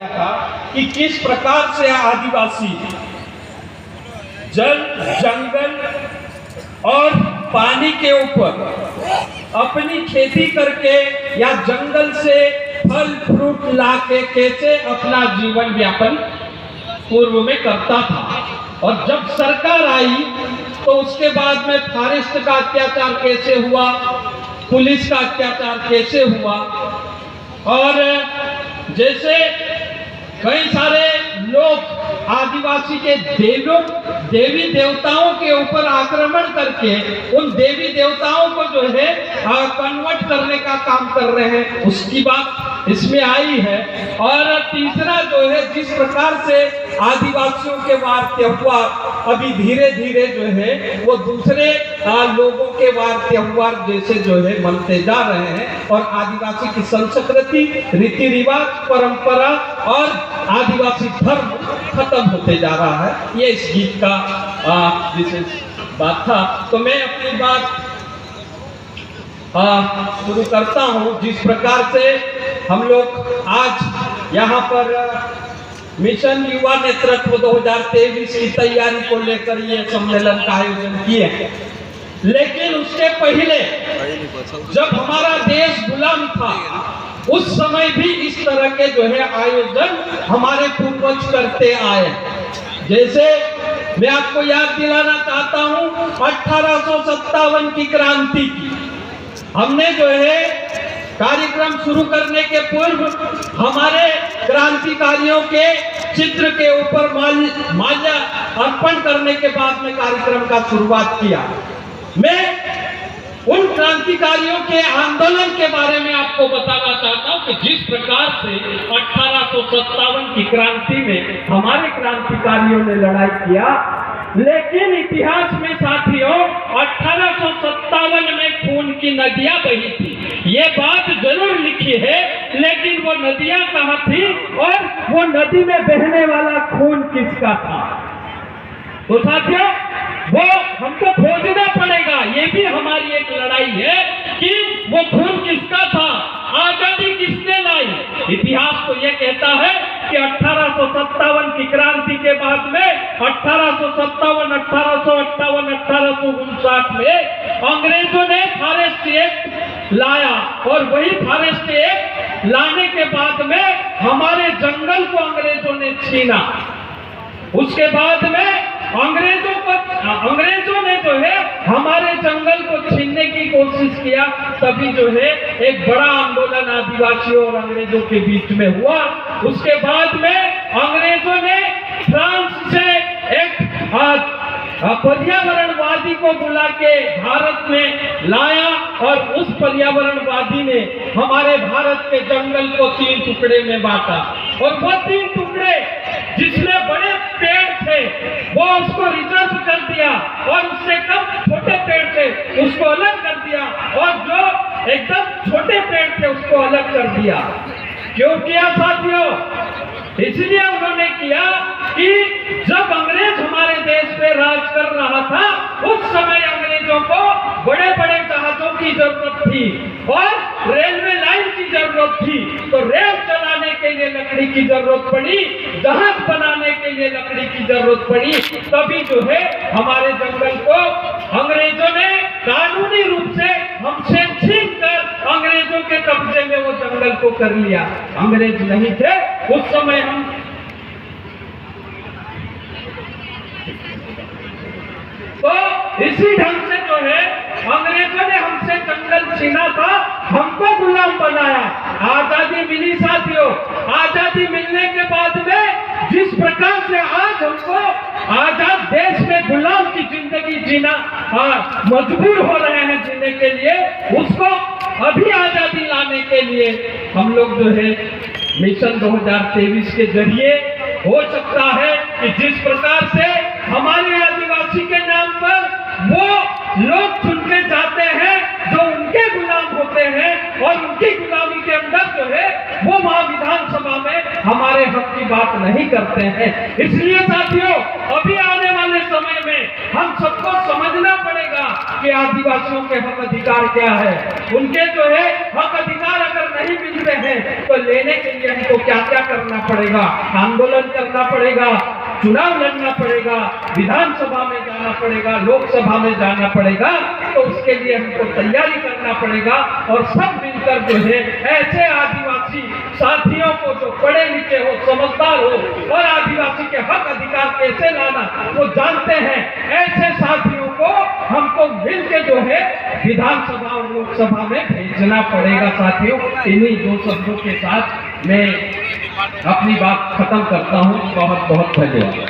था कि किस प्रकार से आदिवासी जल, जंगल और पानी के ऊपर अपनी खेती करके या जंगल से फल फ्रूट लाके कैसे अपना जीवन व्यापन पूर्व में करता था। और जब सरकार आई तो उसके बाद में फॉरेस्ट का अत्याचार कैसे हुआ, पुलिस का अत्याचार कैसे हुआ, और जैसे कई सारे लोग आदिवासी के देवी देवताओं के ऊपर आक्रमण करके उन देवी देवताओं को जो है कन्वर्ट करने का काम कर रहे हैं, उसकी बात इसमें आई है। और तीसरा जो है, जिस प्रकार से आदिवासियों के वार त्योहार अभी धीरे धीरे जो है वो दूसरे लोगों के वार त्योहार जैसे जो है मनते जा रहे हैं, और आदिवासी की संस्कृति, रीति रिवाज, परंपरा और आदिवासी धर्म खत्म होते जा रहा है। ये इस गीत का विशेष बात था। तो मैं अपनी बात शुरू करता हूँ। जिस प्रकार से हम लोग आज यहाँ पर मिशन युवा नेतृत्व 2023 की तैयारी को लेकर ये सम्मेलन का आयोजन किए, लेकिन उसके पहले जब हमारा देश गुलाम था उस समय भी इस तरह के जो है आयोजन हमारे पूर्वज करते आए। जैसे मैं आपको याद दिलाना चाहता हूं 1857 की क्रांति की, हमने जो है कार्यक्रम शुरू करने के पूर्व हमारे क्रांतिकारियों के चित्र के ऊपर माल्या अर्पण करने के बाद में कार्यक्रम का शुरुआत किया। मैं उन क्रांतिकारियों के आंदोलन के बारे में आपको बताना चाहता हूं कि जिस प्रकार से 1857 की क्रांति में हमारे क्रांतिकारियों ने लड़ाई किया, लेकिन इतिहास में साथियों 1857 में खून की नदियां बही थी, ये बात जरूर लिखी है, लेकिन वो नदियां कहाँ थी और वो नदी में बहने वाला खून किसका था? तो साथियों वो हमको खोजना पड़ेगा। ये भी हमारी एक लड़ाई है कि वो खून किसका था, आजादी किसने लाई। इतिहास तो ये कहता है कि 1857 की क्रांति के बाद में 1857, 1858, 1859 में अंग्रेजों ने फॉरेस्ट एक्ट लाया, और वही फॉरेस्ट एक्ट लाने के बाद में हमारे जंगल को अंग्रेजों ने छीना। उसके बाद में अंग्रेजों ने जो है हमारे जंगल को छीनने की कोशिश किया, तभी जो है एक बड़ा आंदोलन आदिवासियों और अंग्रेजों के बीच में हुआ। उसके बाद में अंग्रेजों ने फ्रांस से एक पर्यावरणवादी को बुला के भारत में लाया, और उस पर्यावरणवादी ने हमारे भारत के जंगल को 3 टुकड़े में बांटा, और वो 3 टुकड़े जिसमें बड़े पेड़ थे वो उसको रिजर्व कर दिया, और उससे कम छोटे पेड़ थे उसको अलग कर दिया, और जो एकदम छोटे पेड़ थे उसको अलग कर दिया। क्यों किया साथियों? इसलिए उन्होंने किया कि जब अंग्रेज हमारे देश पे राज कर रहा था उस समय अंग्रेजों को बड़े बड़े जहाजों की जरूरत थी और रेलवे लाइन की जरूरत थी, तो रेल चलाने के लिए लकड़ी की जरूरत पड़ी, जहाज बनाने के लिए लकड़ी की जरूरत पड़ी, तभी जो है हमारे जंगल को अंग्रेजों ने कानूनी रूप से हमसे छीन कर अंग्रेजों के कब्जे में वो जंगल को कर लिया। अंग्रेज नहीं थे उस समय, हम तो इसी ढंग से जो है अंग्रेजों ने हमसे जंगल छीना था, हमको गुलाम बनाया। आजादी मिली साथियों, आजादी मिलने के बाद में जिस प्रकार से आज हमको आजाद देश में गुलाम की जिंदगी जीना मजबूर हो रहे हैं जीने के लिए, उसको अभी आजादी लाने के लिए हम लोग जो है मिशन 2023 के जरिए हो सकता है कि जिस प्रकार से हमारे आदिवासी के नाम पर वो लोग चुन के जाते हैं जो उनके गुलाम होते हैं, और उनकी गुलामी के अंदर जो है वो वहां विधानसभा में हमारे हक की बात नहीं करते हैं। इसलिए साथियों, अभी आने वाले समय में हम सबको समझना पड़ेगा कि आदिवासियों के हक अधिकार क्या है। उनके जो है हक अधिकार अगर नहीं मिलते हैं तो लेने के लिए हमको क्या क्या करना पड़ेगा, आंदोलन करना पड़ेगा, चुनाव लड़ना पड़ेगा, विधानसभा में जाना पड़ेगा, लोकसभा में जाना पड़ेगा। तो उसके लिए हमको तैयारी करना पड़ेगा और सब मिलकर जो है ऐसे आदिवासी साथियों को जो पढ़े लिखे हो, समझदार हो और आदिवासी के हक अधिकार कैसे लाना वो जानते हैं, ऐसे साथियों को हमको मिलकर जो है विधानसभा और लोकसभा में भेजना पड़ेगा। साथियों, इन्हीं दो शब्दों के साथ मैं अपनी बात खत्म करता हूँ। बहुत बहुत धन्यवाद।